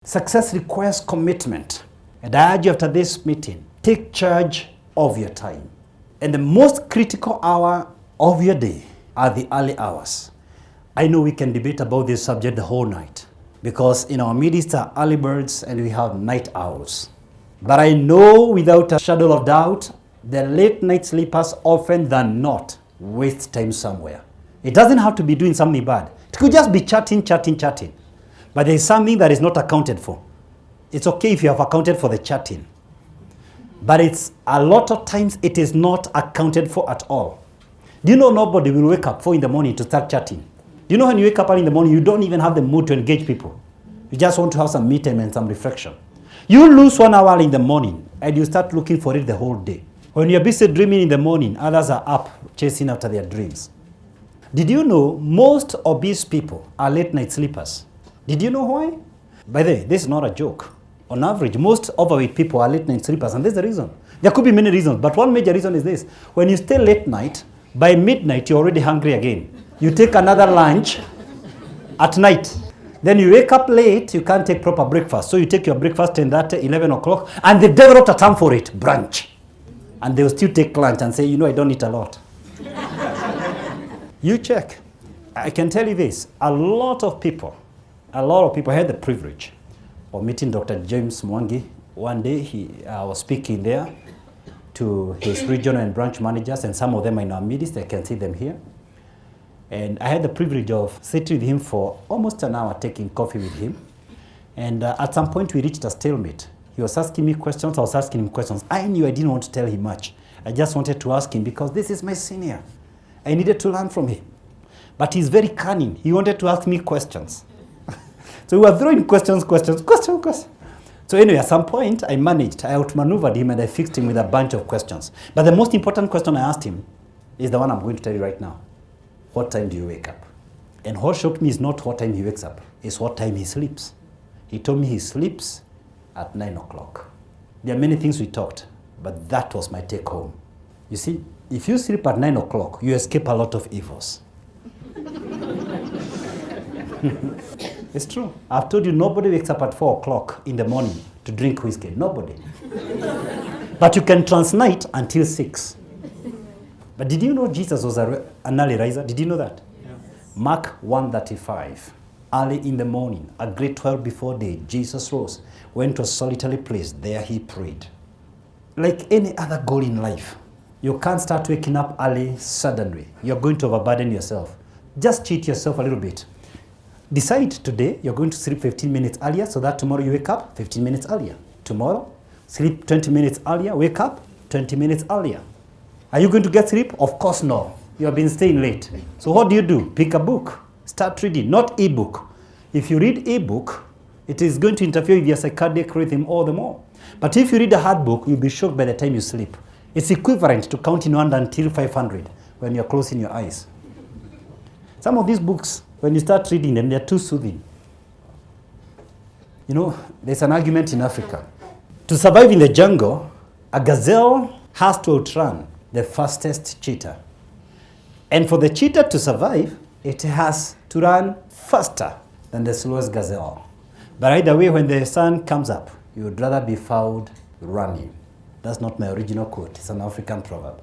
Success requires commitment. And I urge you after this meeting, take charge of your time. And the most critical hour of your day are the early hours. I know we can debate about this subject the whole night because in our midst are early birds and we have night owls. But I know without a shadow of doubt, the late night sleepers often than not waste time somewhere. It doesn't have to be doing something bad. It could just be chatting. But there is something that is not accounted for. It's okay if you have accounted for the chatting. But it's a lot of times it is not accounted for at all. Do you know nobody will wake up 4 in the morning to start chatting? Do you know when you wake up early in the morning, you don't even have the mood to engage people. You just want to have some me time and some reflection. You lose 1 hour in the morning and you start looking for it the whole day. When you're busy dreaming in the morning, others are up chasing after their dreams. Did you know most obese people are late night sleepers? Did you know why? By the way, this is not a joke. On average, most overweight people are late night sleepers, and there's the reason. There could be many reasons, but one major reason is this. When you stay late night, by midnight, you're already hungry again. You take another lunch at night. Then you wake up late, you can't take proper breakfast. So you take your breakfast 10:30, 11 o'clock, and they develop a term for it, brunch. And they'll still take lunch and say, I don't eat a lot. You check. I can tell you this, a lot of people had the privilege of meeting Dr. James Mwangi. One day he was speaking there to his regional and branch managers, and some of them are in our midst. I can see them here. And I had the privilege of sitting with him for almost an hour, taking coffee with him. And at some point we reached a stalemate. He was asking me questions, I was asking him questions. I knew I didn't want to tell him much. I just wanted to ask him because this is my senior. I needed to learn from him. But he's very cunning. He wanted to ask me questions. So we were throwing questions. So anyway, at some point, I outmaneuvered him and I fixed him with a bunch of questions. But the most important question I asked him is the one I'm going to tell you right now. What time do you wake up? And what shocked me is not what time he wakes up, it's what time he sleeps. He told me he sleeps at 9 o'clock. There are many things we talked, but that was my take home. You see, if you sleep at 9 o'clock, you escape a lot of evils. It's true. I've told you nobody wakes up at 4 o'clock in the morning to drink whiskey. Nobody. But you can transnight until 6. But did you know Jesus was an early riser? Did you know that? Yes. Mark 1:35. Early in the morning, a great while before day, Jesus rose, went to a solitary place. There he prayed. Like any other goal in life, you can't start waking up early suddenly. You're going to overburden yourself. Just cheat yourself a little bit. Decide today you're going to sleep 15 minutes earlier so that tomorrow you wake up 15 minutes earlier. Tomorrow, sleep 20 minutes earlier, wake up 20 minutes earlier. Are you going to get sleep? Of course no. You have been staying late. So what do? Pick a book. Start reading, not e-book. If you read e-book, it is going to interfere with your circadian rhythm all the more. But if you read a hard book, you'll be shocked by the time you sleep. It's equivalent to counting 1 until 500 when you're closing your eyes. Some of these books, when you start reading them, they're too soothing. There's an argument in Africa. To survive in the jungle, a gazelle has to outrun the fastest cheetah. And for the cheetah to survive, it has to run faster than the slowest gazelle. But either way, when the sun comes up, you would rather be found running. That's not my original quote. It's an African proverb.